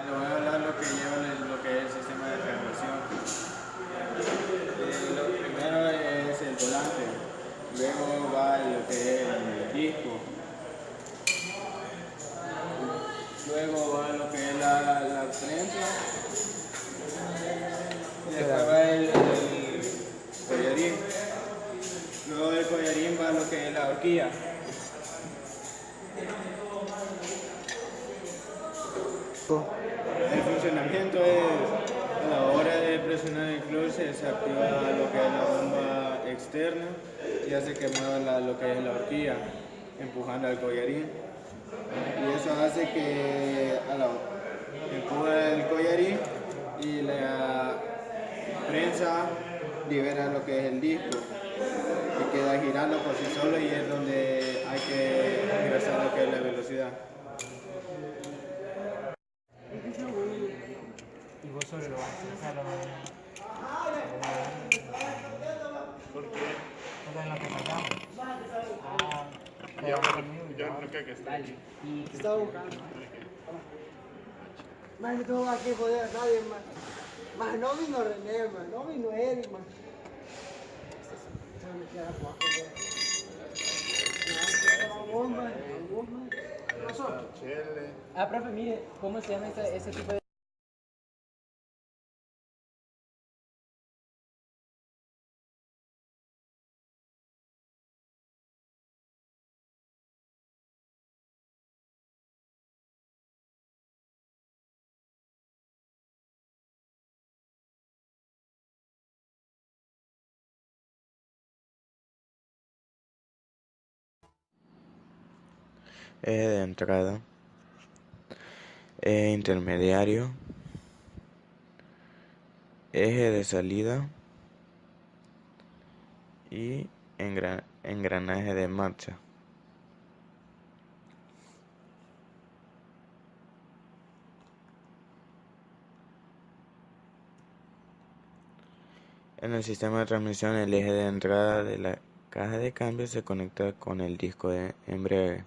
Le voy a hablar lo que lleva lo que es el sistema de transmisión. Lo primero es el volante, luego va lo que es el disco, luego va lo que es la prensa, y después va el collarín. Luego del collarín va lo que es la horquilla. El funcionamiento es a la hora de presionar el clutch se activa lo que es la bomba externa y hace que mueva lo que es la horquilla, empujando al collarín. Y eso hace que empuja el collarín y la prensa libera lo que es el disco y queda girando por sí solo y es donde hay que ingresar lo que es la velocidad. Y vos solo lo vas a hacer, ¿por qué? Porque en lo que sacamos. Ya no creo que esté aquí. Está buscando. Más no tengo aquí joder a nadie más. Más no vino René, más no vino Eric, más. Se me queda abajo, Profe, mire, ¿cómo se llama ese tipo de... Eje de entrada, eje intermediario, eje de salida y engranaje de marcha. En el sistema de transmisión, el eje de entrada de la caja de cambios se conecta con el disco de embrague.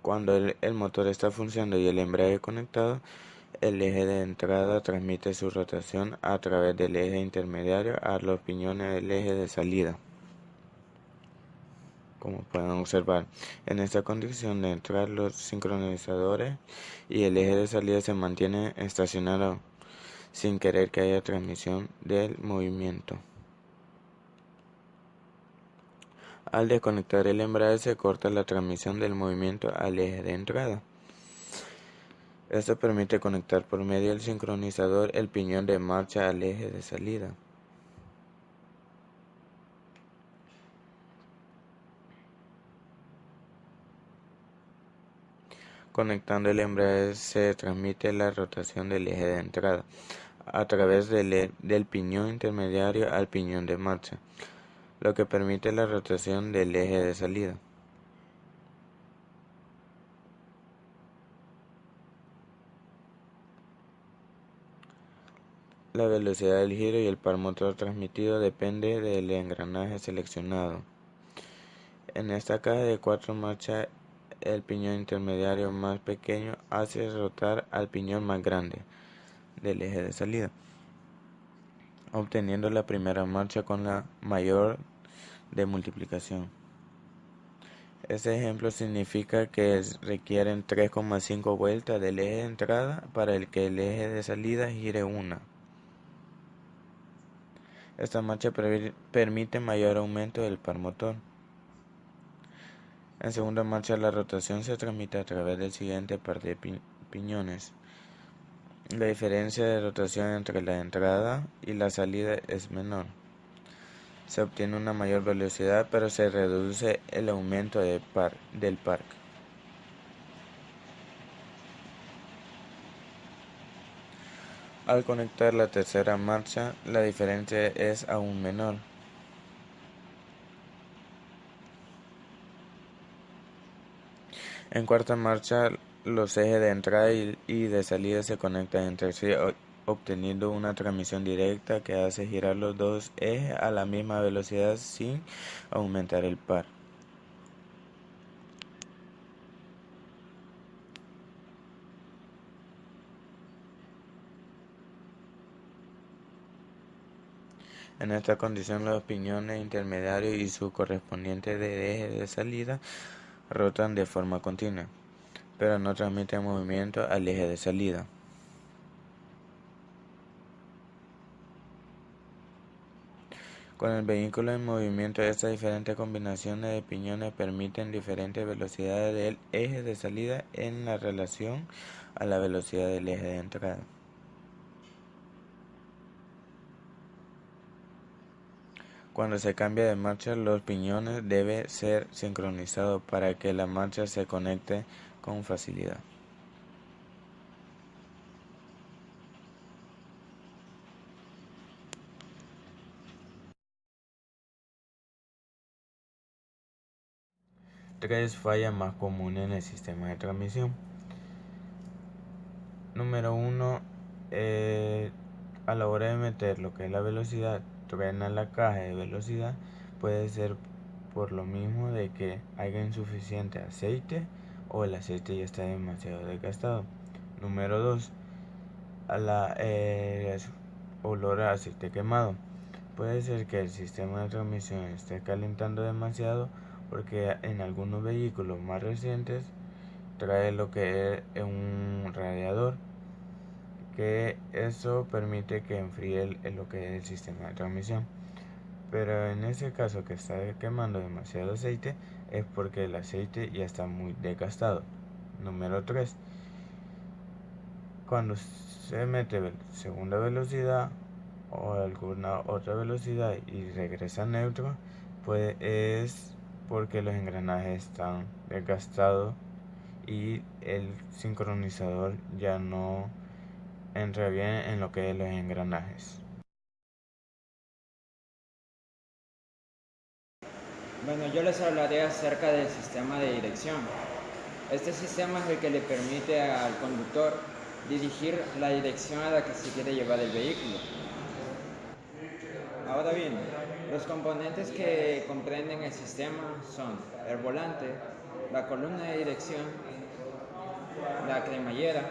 Cuando el motor está funcionando y el embrague conectado, el eje de entrada transmite su rotación a través del eje intermediario a los piñones del eje de salida. Como pueden observar, en esta condición de entrada los sincronizadores y el eje de salida se mantienen estacionados sin querer que haya transmisión del movimiento. Al desconectar el embrague se corta la transmisión del movimiento al eje de entrada. Esto permite conectar por medio del sincronizador el piñón de marcha al eje de salida. Conectando el embrague se transmite la rotación del eje de entrada a través del piñón intermediario al piñón de marcha, lo que permite la rotación del eje de salida. La velocidad del giro y el par motor transmitido depende del engranaje seleccionado. En esta caja de 4 marchas, el piñón intermediario más pequeño hace rotar al piñón más grande del eje de salida, obteniendo la primera marcha con la mayor de multiplicación. Este ejemplo significa que requieren 3,5 vueltas del eje de entrada para que el eje de salida gire una. Esta marcha permite mayor aumento del par motor. En segunda marcha, la rotación se transmite a través del siguiente par de piñones. La diferencia de rotación entre la entrada y la salida es menor. Se obtiene una mayor velocidad, pero se reduce el aumento del par. Al conectar la tercera marcha, la diferencia es aún menor. En cuarta marcha, los ejes de entrada y de salida se conectan entre sí, obteniendo una transmisión directa que hace girar los dos ejes a la misma velocidad sin aumentar el par. En esta condición, los piñones intermediarios y su correspondiente eje de salida rotan de forma continua, pero no transmiten movimiento al eje de salida. Con el vehículo en movimiento, estas diferentes combinaciones de piñones permiten diferentes velocidades del eje de salida en la relación a la velocidad del eje de entrada. Cuando se cambia de marcha, los piñones deben ser sincronizados para que la marcha se conecte con facilidad. Tres fallas más comunes en el sistema de transmisión. Número 1. A la hora de meter lo que es la velocidad, truena la caja de velocidad. Puede ser por lo mismo de que haya insuficiente aceite o el aceite ya está demasiado desgastado. Número 2. Olor a aceite quemado. Puede ser que el sistema de transmisión esté calentando demasiado porque en algunos vehículos más recientes trae lo que es un radiador, que eso permite que enfríe lo que es el sistema de transmisión. Pero en ese caso que está quemando demasiado aceite es porque el aceite ya está muy desgastado. Número 3. Cuando se mete segunda velocidad o alguna otra velocidad y regresa a neutro, pues es porque los engranajes están desgastados y el sincronizador ya no entra bien en lo que es los engranajes. Bueno, yo les hablaré acerca del sistema de dirección. Este sistema es el que le permite al conductor dirigir la dirección a la que se quiere llevar el vehículo. Ahora bien, los componentes que comprenden el sistema son el volante, la columna de dirección, la cremallera,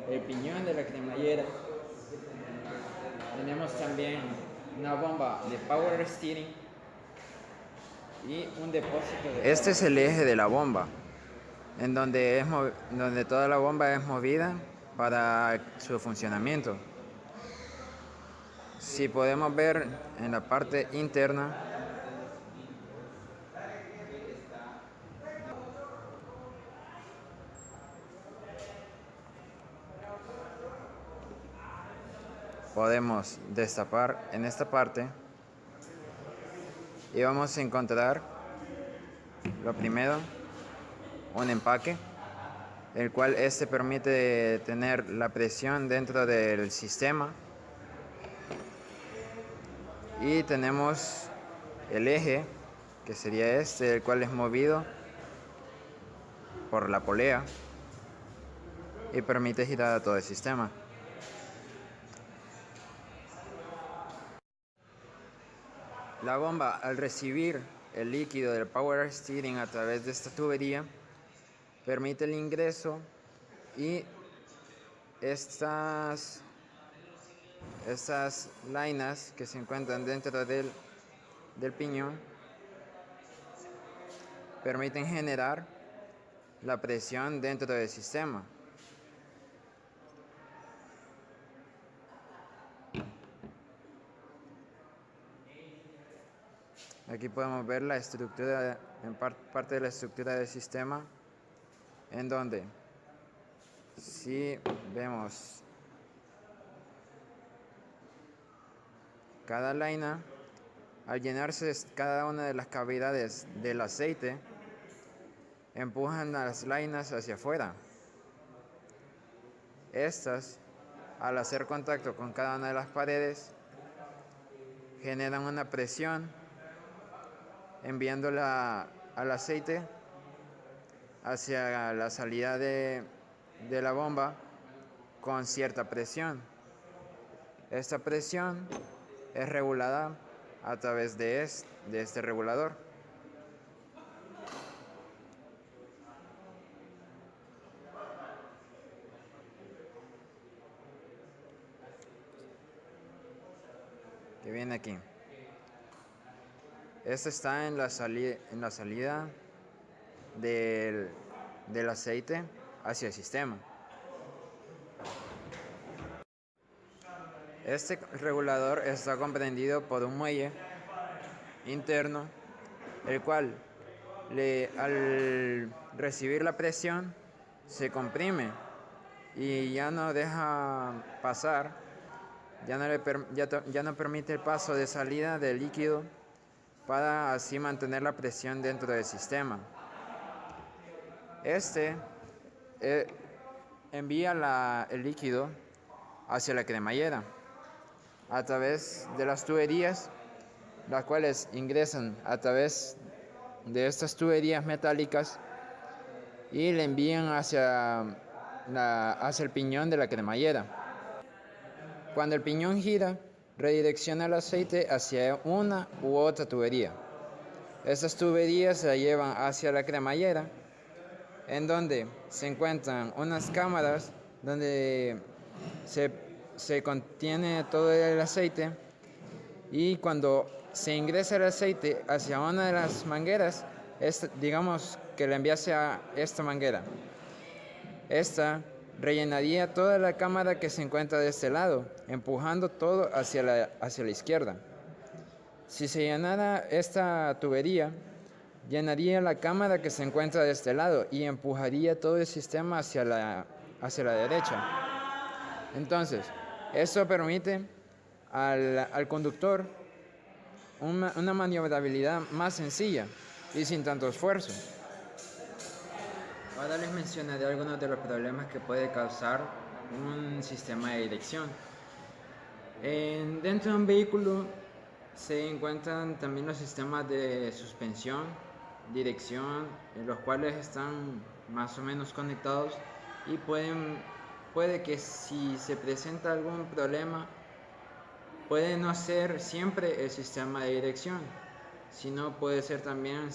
el piñón de la cremallera. Tenemos también una bomba de power steering y un depósito de... Este es el eje de la bomba, en donde toda la bomba es movida para su funcionamiento. Si podemos ver en la parte interna, podemos destapar en esta parte y vamos a encontrar lo primero, un empaque, el cual permite tener la presión dentro del sistema, y tenemos el eje, que sería el cual es movido por la polea y permite girar a todo el sistema. La bomba, al recibir el líquido del power steering a través de esta tubería, permite el ingreso, y estas lainas que se encuentran dentro del piñón permiten generar la presión dentro del sistema. Aquí podemos ver la estructura, parte de la estructura del sistema, en donde si vemos cada laina, al llenarse cada una de las cavidades del aceite, empujan las lainas hacia afuera. Estas, al hacer contacto con cada una de las paredes, generan una presión, enviándola al aceite hacia la salida de la bomba con cierta presión. Esta presión es regulada a través de este regulador. que viene aquí. Este está en la salida del aceite hacia el sistema. Este regulador está comprendido por un muelle interno, el cual al recibir la presión se comprime y ya no deja pasar, ya no permite el paso de salida del líquido para así mantener la presión dentro del sistema. Este envía el líquido hacia la cremallera a través de las tuberías, las cuales ingresan a través de estas tuberías metálicas y le envían hacia el piñón de la cremallera. Cuando el piñón gira, redirecciona el aceite hacia una u otra tubería. Estas tuberías se la llevan hacia la cremallera, en donde se encuentran unas cámaras donde se contiene todo el aceite, y cuando se ingresa el aceite hacia una de las mangueras, digamos que le enviase a esta manguera, esta rellenaría toda la cámara que se encuentra de este lado, empujando todo hacia la izquierda. Si se llenara esta tubería, llenaría la cámara que se encuentra de este lado y empujaría todo el sistema hacia la derecha. Entonces, esto permite al conductor una maniobrabilidad más sencilla y sin tanto esfuerzo. Ahora les mencionaré algunos de los problemas que puede causar un sistema de dirección. Dentro de un vehículo se encuentran también los sistemas de suspensión, dirección, los cuales están más o menos conectados y puede que si se presenta algún problema, puede no ser siempre el sistema de dirección, sino puede ser también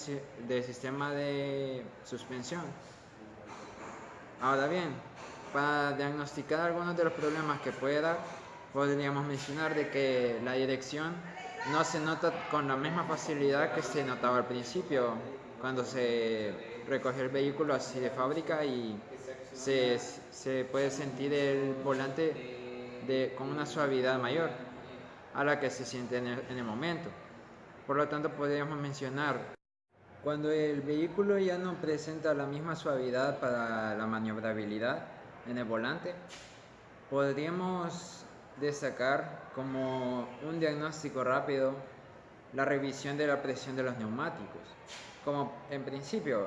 del sistema de suspensión. Ahora bien, para diagnosticar algunos de los problemas que puede dar, podríamos mencionar de que la dirección no se nota con la misma facilidad que se notaba al principio, cuando se recoge el vehículo así de fábrica y se puede sentir el volante con una suavidad mayor a la que se siente en el momento. Por lo tanto, podríamos mencionar, cuando el vehículo ya no presenta la misma suavidad para la maniobrabilidad en el volante, podríamos destacar como un diagnóstico rápido la revisión de la presión de los neumáticos. Como en principio,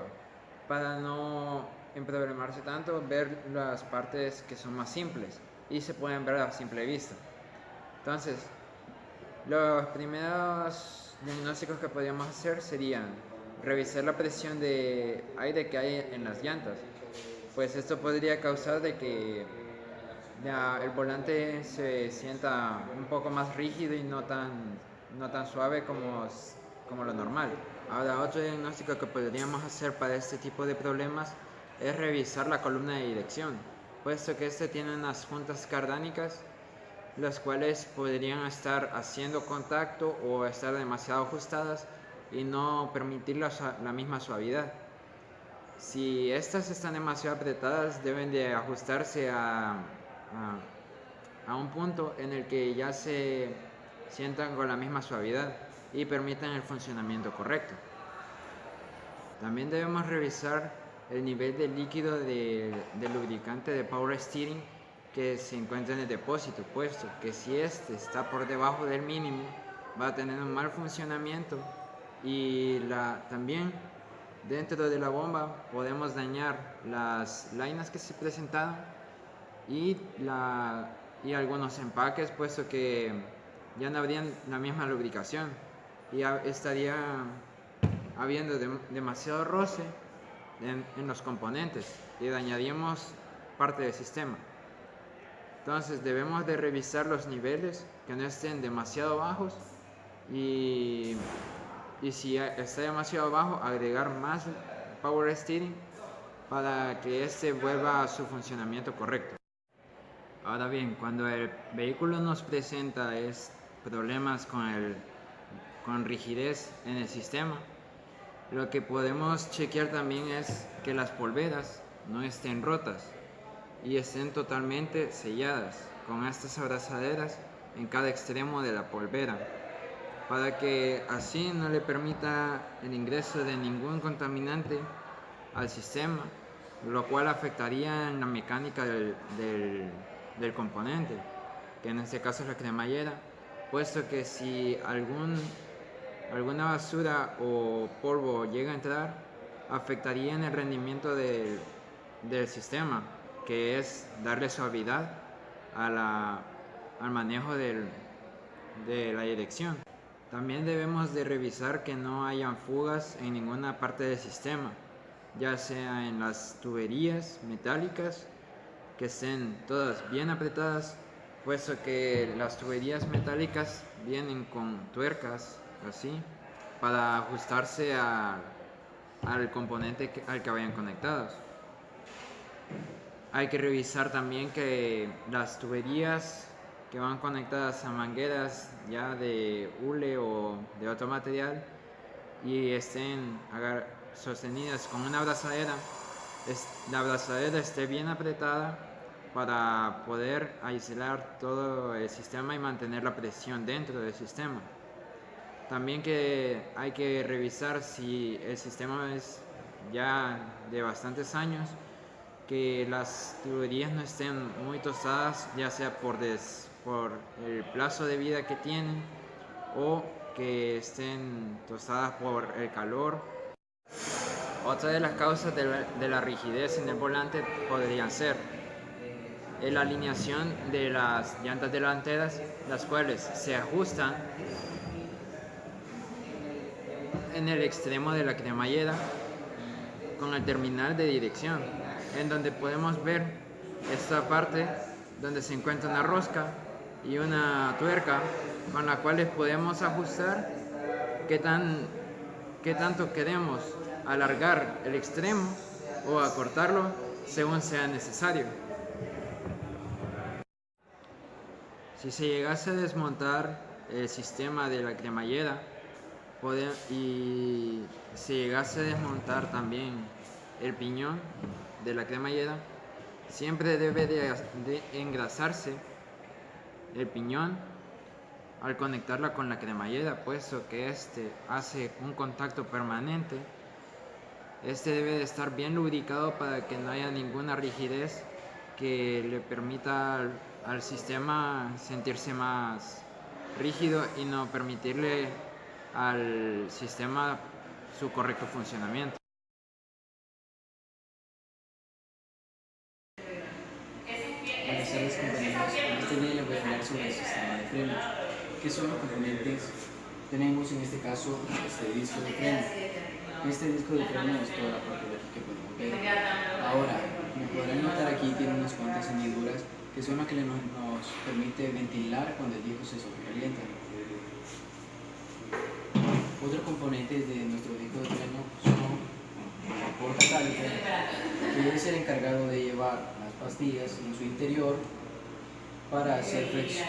para no emproblemarse tanto, ver las partes que son más simples y se pueden ver a simple vista. Entonces, los primeros diagnósticos que podríamos hacer serían revisar la presión de aire que hay en las llantas, pues esto podría causar de que el volante se sienta un poco más rígido y no tan suave como lo normal. Ahora, otro diagnóstico que podríamos hacer para este tipo de problemas es revisar la columna de dirección, puesto que este tiene unas juntas cardánicas, las cuales podrían estar haciendo contacto o estar demasiado ajustadas y no permitir la misma suavidad. Si estas están demasiado apretadas, deben de ajustarse a un punto en el que ya se sientan con la misma suavidad y permitan el funcionamiento correcto. También debemos revisar el nivel de líquido del lubricante de Power Steering que se encuentra en el depósito, puesto que si este está por debajo del mínimo, va a tener un mal funcionamiento y también dentro de la bomba podemos dañar las lainas que se presentaron y algunos empaques, puesto que ya no habrían la misma lubricación y estaría habiendo demasiado roce en los componentes y dañaríamos parte del sistema. Entonces debemos de revisar los niveles que no estén demasiado bajos y si está demasiado bajo, agregar más Power Steering para que este vuelva a su funcionamiento correcto. Ahora bien, cuando el vehículo nos presenta problemas con rigidez en el sistema. Lo que podemos chequear también es que las polveras no estén rotas y estén totalmente selladas con estas abrazaderas en cada extremo de la polvera, para que así no le permita el ingreso de ningún contaminante al sistema, lo cual afectaría en la mecánica del componente, que en este caso es la cremallera, puesto que si alguna basura o polvo llega a entrar, afectaría en el rendimiento del sistema, que es darle suavidad al manejo de la dirección. También debemos de revisar que no hayan fugas en ninguna parte del sistema, ya sea en las tuberías metálicas, que estén todas bien apretadas, puesto que las tuberías metálicas vienen con tuercas así para ajustarse al componente al que vayan conectados. Hay que revisar también que las tuberías que van conectadas a mangueras ya de hule o de otro material y estén sostenidas con una abrazadera, la abrazadera esté bien apretada para poder aislar todo el sistema y mantener la presión dentro del sistema. También que hay que revisar si el sistema es ya de bastantes años, que las tuberías no estén muy tostadas, ya sea por el plazo de vida que tienen o que estén tostadas por el calor. Otra de las causas de la rigidez en el volante podrían ser la alineación de las llantas delanteras, las cuales se ajustan en el extremo de la cremallera con el terminal de dirección, en donde podemos ver esta parte donde se encuentra una rosca y una tuerca con la cual podemos ajustar qué tanto queremos alargar el extremo o acortarlo según sea necesario. Si se llegase a desmontar el sistema de la cremallera y se llegase a desmontar también el piñón de la cremallera, siempre debe de engrasarse el piñón al conectarla con la cremallera, puesto que este hace un contacto permanente. Este debe de estar bien lubricado para que no haya ninguna rigidez que le permita al sistema sentirse más rígido y no permitirle al sistema su correcto funcionamiento. Buenas tardes, compañeros. En este día les voy a hablar sobre el sistema de frenos. ¿Qué son los componentes? Tenemos en este caso este disco de freno. Este disco de freno es toda la parte de aquí que podemos ver. Ahora, como podrán notar aquí, tiene unas cuantas hendiduras que son las que nos permite ventilar cuando el disco se sobrecalienta. Otros componentes de nuestro disco de freno son el portacálice, que es el encargado de llevar las pastillas en su interior para hacer flexión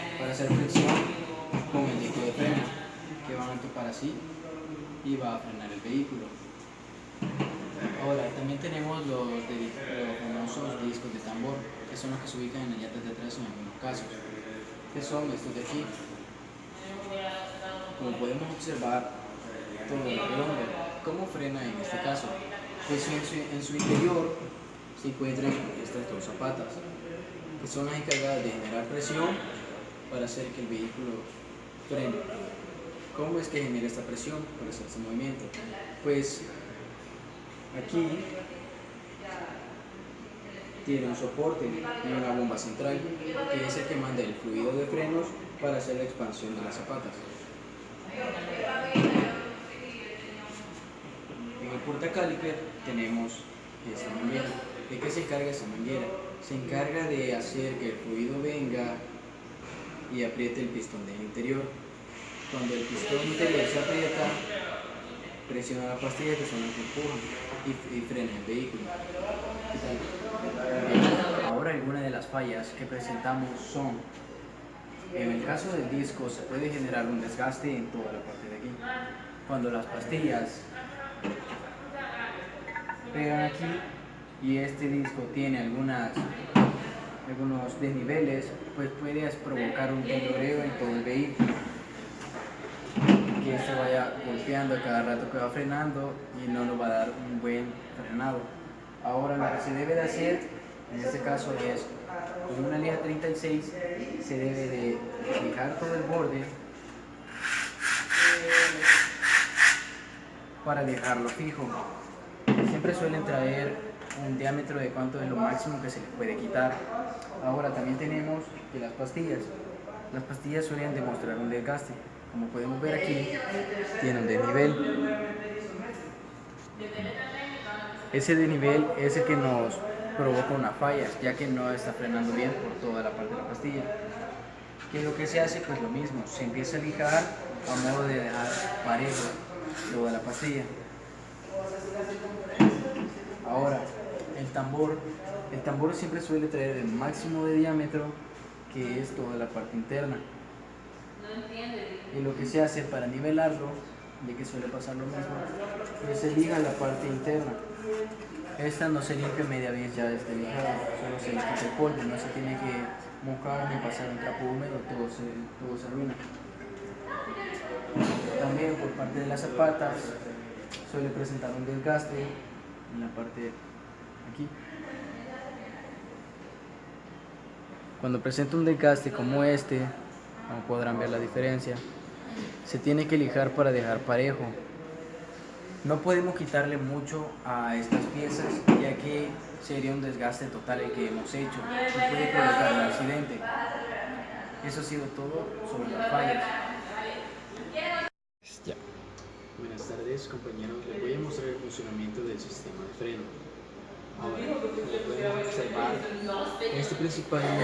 con el disco de freno, que van a tocar así y va a frenar el vehículo. Ahora, también tenemos los famosos discos de tambor, que son los que se ubican en las llantas de atrás en algunos casos, que son estos de aquí. Como podemos observar, todo redondo. ¿Cómo frena en este caso? Pues en su interior se encuentran estas dos zapatas, que son las encargadas de generar presión para hacer que el vehículo frene. ¿Cómo es que genera esta presión para hacer este movimiento? Pues aquí tiene un soporte y una bomba central, que es el que manda el fluido de frenos para hacer la expansión de las zapatas. En el portacáliper tenemos esta manguera. ¿De qué se encarga esa manguera? Se encarga de hacer que el fluido venga y apriete el pistón del interior. Cuando el pistón interior se aprieta, presiona la pastilla, que son las que empujan y frena el vehículo. ¿Qué tal? Ahora algunas de las fallas que presentamos son En el caso del disco se puede generar un desgaste en toda la parte de aquí. Cuando las pastillas pegan aquí y este disco tiene algunos desniveles, pues puedes provocar un tembloreo en todo el vehículo, que se vaya golpeando a cada rato que va frenando y no nos va a dar un buen frenado. Ahora lo que se debe de hacer en este caso es, con una lija 36 se debe de fijar todo el borde para dejarlo fijo. Siempre suelen traer un diámetro de cuánto es lo máximo que se les puede quitar. Ahora también tenemos que las pastillas suelen demostrar un desgaste. Como podemos ver aquí, tiene un desnivel. Ese desnivel es el que nos provoca una falla, ya que no está frenando bien por toda la parte de la pastilla. ¿Qué es lo que se hace? Pues lo mismo, se empieza a lijar a modo de dejar parejo toda la pastilla. Ahora, el tambor siempre suele traer el máximo de diámetro, que es toda la parte interna. Y lo que se hace para nivelarlo, ya que suele pasar lo mismo, pues se lija la parte interna. Esta no se limpia media vez ya desde lijada, solo se le quita el polvo, no se tiene que mojar ni pasar un trapo húmedo, todo se arruina. También por parte de las zapatas suele presentar un desgaste en la parte aquí. Cuando presenta un desgaste como este, como podrán ver la diferencia, se tiene que lijar para dejar parejo. No podemos quitarle mucho a estas piezas, ya que sería un desgaste total el que hemos hecho y puede provocar un accidente. Eso ha sido todo sobre las fallas. Ya. Buenas tardes, compañeros. Les voy a mostrar el funcionamiento del sistema de freno. Ahora, como podemos observar, este principalmente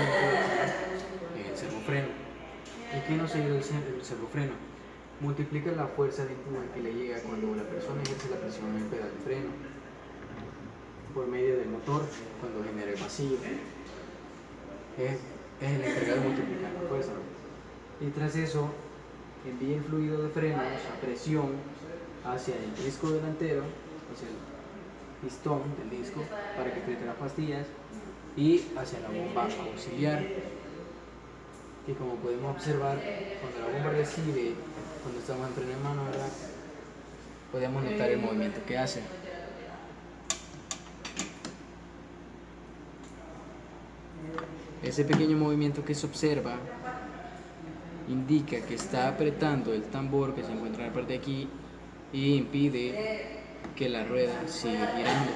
es el servofreno. ¿Y qué nos ayuda el servofreno? Multiplica la fuerza de empuje que le llega cuando la persona ejerce la presión en el pedal de freno por medio del motor cuando genera el vacío. Es el encargado de multiplicar la fuerza. Y tras eso, envía el fluido de frenos a presión hacia el disco delantero, hacia el pistón del disco para que apriete las pastillas, y hacia la bomba auxiliar, que como podemos observar, cuando la bomba recibe, cuando estamos en freno en mano, ¿verdad?, podemos notar el movimiento que hace. Ese pequeño movimiento que se observa indica que está apretando el tambor que se encuentra en la parte de aquí y impide que la rueda siga girando.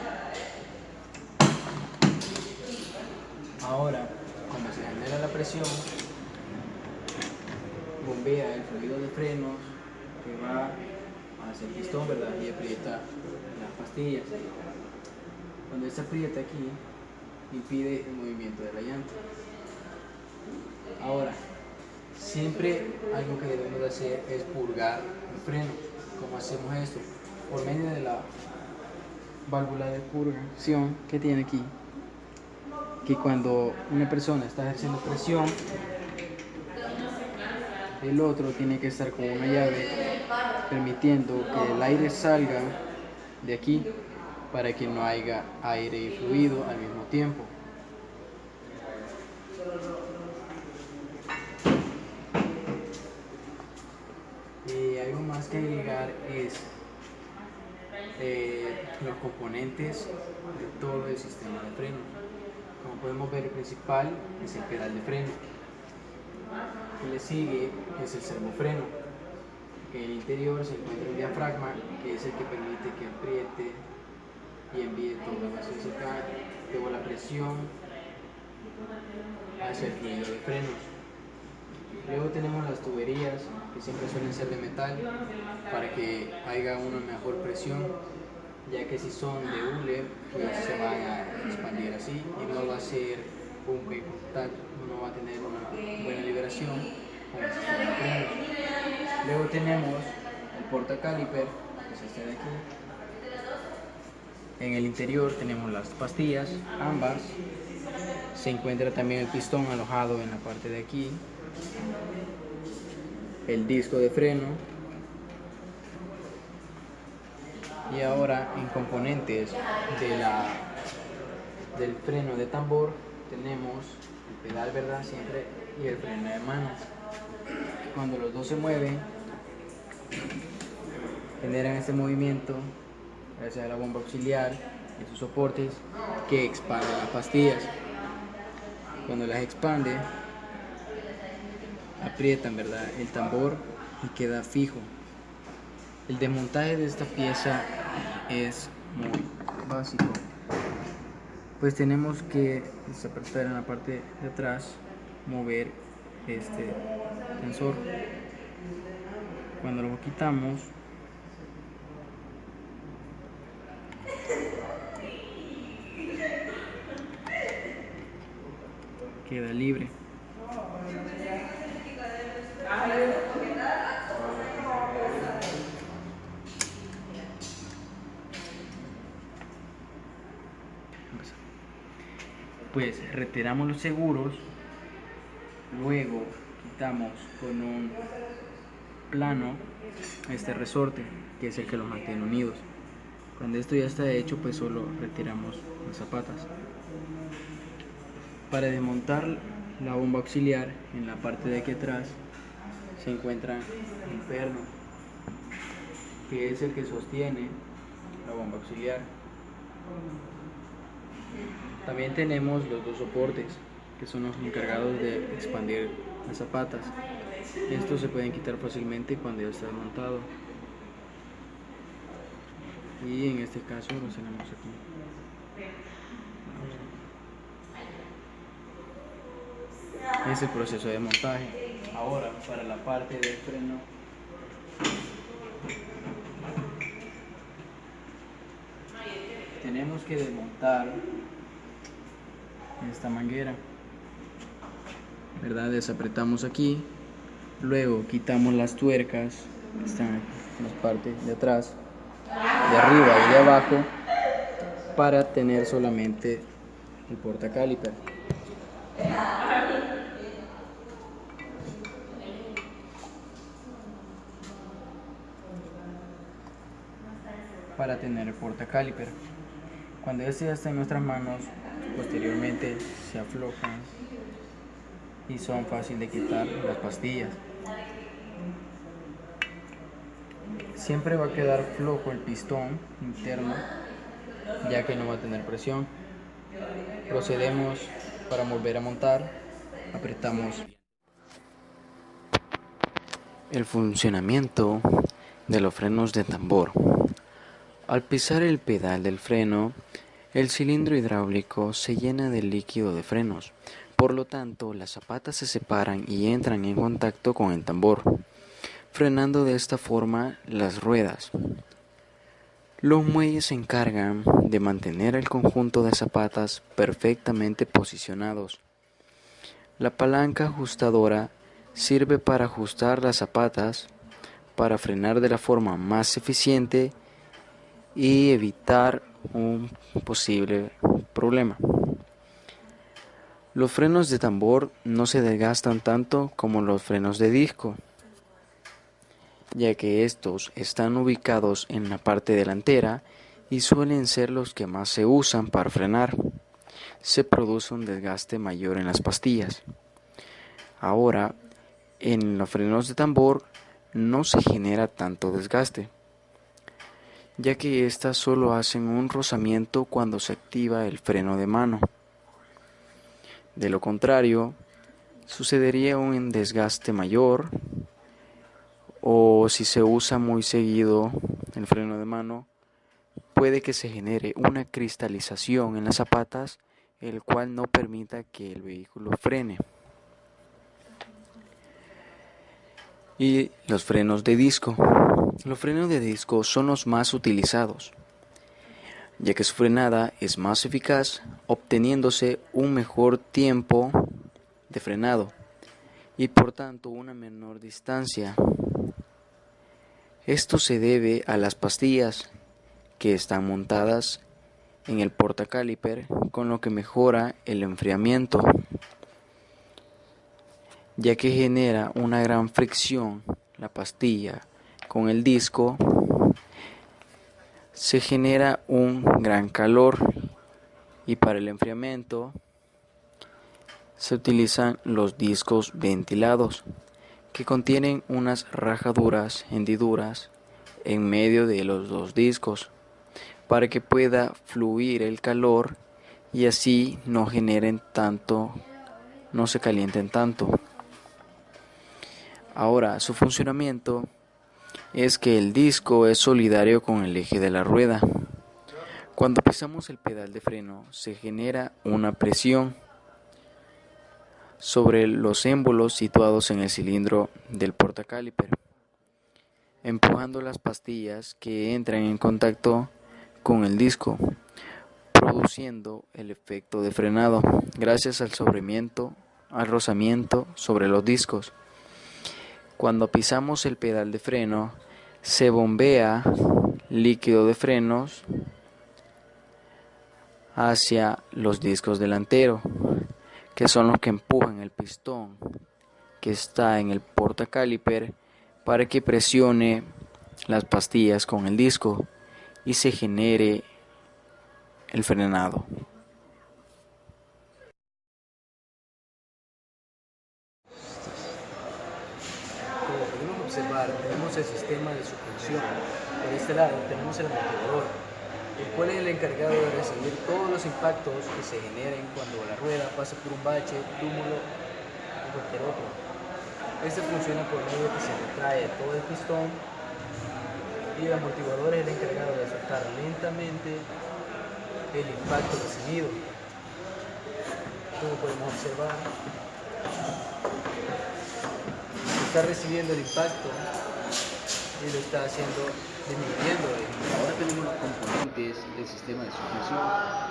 Ahora, cuando se genera la presión, bombea el fluido de frenos que va hacia el pistón, ¿verdad?, y aprieta las pastillas. Cuando se aprieta aquí, impide el movimiento de la llanta. Ahora, siempre algo que debemos de hacer es purgar el freno. ¿Cómo hacemos esto? Por medio de la válvula de purgación que tiene aquí, que cuando una persona está ejerciendo presión, el otro tiene que estar con una llave permitiendo que el aire salga de aquí para que no haya aire y fluido al mismo tiempo. Y algo más que agregar es los componentes de todo el sistema de freno. Como podemos ver, el principal es el pedal de freno. Que le sigue es el servofreno. En el interior se encuentra el diafragma, que es el que permite que apriete y envíe todo el vacío hacia acá, luego la presión hacia el fluido de frenos. Luego tenemos las tuberías, que siempre suelen ser de metal, para que haya una mejor presión, ya que si son de hule, pues se van a expandir así y no va a ser un buen contacto, no va a tener una buena liberación con el sistema de frenos. Luego tenemos el portacaliper, que es este de aquí. En el interior tenemos las pastillas, ambas Se encuentra también el pistón alojado en la parte de aquí, el disco de freno. Y ahora en componentes del freno de tambor tenemos el pedal, ¿verdad? Siempre, y el freno de mano. Cuando los dos se mueven, generan este movimiento gracias a la bomba auxiliar y sus soportes que expanden las pastillas. Cuando las expande, aprietan, ¿verdad?, el tambor y queda fijo. El desmontaje de esta pieza es muy básico, pues tenemos que desapretar en la parte de atrás, mover este tensor. Cuando lo quitamos, queda libre. Pues retiramos los seguros, luego quitamos con un plano este resorte, que es el que los mantiene unidos. Cuando esto ya está hecho, pues solo retiramos las zapatas. Para desmontar la bomba auxiliar, en la parte de aquí atrás se encuentra un perno, que es el que sostiene la bomba auxiliar. También tenemos los dos soportes, que son los encargados de expandir las zapatas. Estos se pueden quitar fácilmente cuando ya está desmontado. Y en este caso los tenemos aquí. Es el proceso de montaje. Ahora, para la parte del freno, tenemos que desmontar esta manguera, ¿verdad? Desapretamos aquí, luego quitamos las tuercas que están en las partes de atrás, de arriba y de abajo, para tener solamente el portacáliper. Cuando este ya está en nuestras manos, posteriormente se aflojan y son fáciles de quitar las pastillas. Siempre va a quedar flojo el pistón interno, ya que no va a tener presión. Procedemos para volver a montar, apretamos. El funcionamiento de los frenos de tambor. Al pisar el pedal del freno, el cilindro hidráulico se llena de líquido de frenos, por lo tanto las zapatas se separan y entran en contacto con el tambor, frenando de esta forma las ruedas. Los muelles se encargan de mantener el conjunto de zapatas perfectamente posicionados. La palanca ajustadora sirve para ajustar las zapatas, para frenar de la forma más eficiente y evitar un posible problema. Los frenos de tambor no se desgastan tanto como los frenos de disco, ya que estos están ubicados en la parte delantera y suelen ser los que más se usan para frenar. Se produce un desgaste mayor en las pastillas. Ahora, en los frenos de tambor no se genera tanto desgaste, ya que éstas solo hacen un rozamiento cuando se activa el freno de mano. De lo contrario, sucedería un desgaste mayor, o si se usa muy seguido el freno de mano, puede que se genere una cristalización en las zapatas, el cual no permita que el vehículo frene. Y los frenos de disco. Los frenos de disco son los más utilizados, ya que su frenada es más eficaz, obteniéndose un mejor tiempo de frenado y por tanto una menor distancia. Esto se debe a las pastillas que están montadas en el portacaliper, con lo que mejora el enfriamiento, ya que genera una gran fricción la pastilla con el disco. Se genera un gran calor y para el enfriamiento se utilizan los discos ventilados que contienen unas rajaduras, hendiduras en medio de los dos discos para que pueda fluir el calor y así no generen tanto, no se calienten tanto. Ahora, su funcionamiento es que el disco es solidario con el eje de la rueda. Cuando pisamos el pedal de freno se genera una presión sobre los émbolos situados en el cilindro del portacaliper, empujando las pastillas que entran en contacto con el disco, produciendo el efecto de frenado gracias al rozamiento sobre los discos. Cuando pisamos el pedal de freno, se bombea líquido de frenos hacia los discos delanteros, que son los que empujan el pistón que está en el portacaliper para que presione las pastillas con el disco y se genere el frenado. Como podemos observar, tenemos el sistema de suspensión. Por este lado tenemos el amortiguador, el cual es el encargado de recibir todos los impactos que se generen cuando la rueda pasa por un bache, túmulo o cualquier otro. Este funciona por medio de que se retrae todo el pistón y el amortiguador es el encargado de soltar lentamente el impacto recibido. Como podemos observar, está recibiendo el impacto y lo está haciendo disminuyendo. Ahora tenemos los componentes del sistema de suspensión,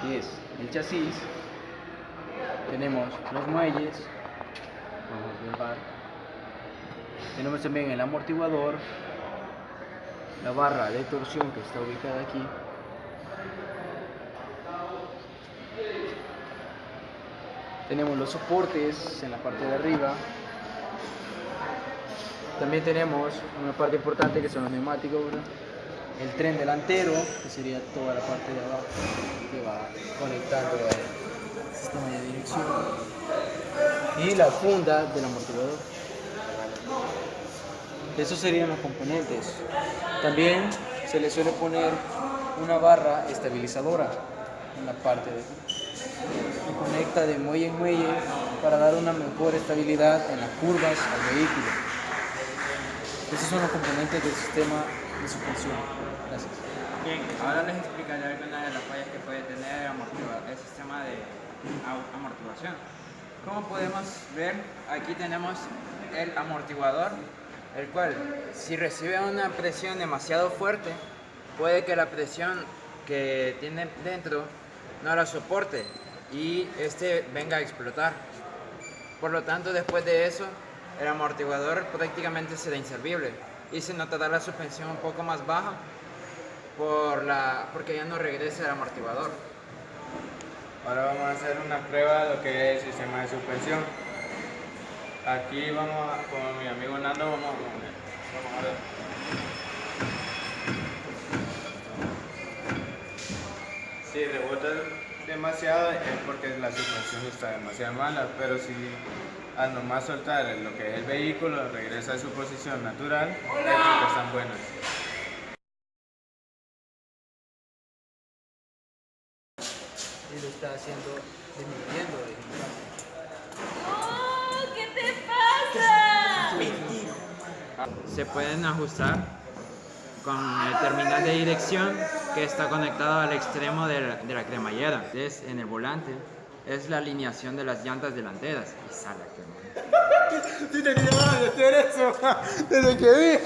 que es el chasis, tenemos los muelles, vamos a observar, tenemos también el amortiguador, la barra de torsión que está ubicada aquí, tenemos los soportes en la parte de arriba. También tenemos una parte importante que son los neumáticos, ¿verdad? El tren delantero, que sería toda la parte de abajo que va conectando al sistema de dirección, y la funda del amortiguador. Esos serían los componentes. También se le suele poner una barra estabilizadora en la parte de que conecta de muelle en muelle para dar una mejor estabilidad en las curvas al vehículo. Esos son los componentes del sistema de suspensión. Gracias. Bien, ahora les explicaré algunas de las fallas que puede tener el sistema de amortiguación. Como podemos ver, aquí tenemos el amortiguador, el cual, si recibe una presión demasiado fuerte, puede que la presión que tiene dentro no la soporte y este venga a explotar. Por lo tanto, después de eso, el amortiguador prácticamente será inservible y se notará la suspensión un poco más baja porque ya no regresa el amortiguador. Ahora vamos a hacer una prueba de lo que es el sistema de suspensión. Aquí con mi amigo Nando, vamos a ver. Si rebota demasiado es porque la suspensión está demasiado mala, pero si al nomás soltar lo que es el vehículo regresa a su posición natural, es porque están buenas. Y lo está haciendo disminuyendo el ¡Oh! ¿Qué te pasa? Se pueden ajustar con el terminal de dirección que está conectado al extremo de la cremallera. Entonces, en el volante es la alineación de las llantas delanteras y sale la cremallera. Sí, tenía ganas de hacer eso desde que vi.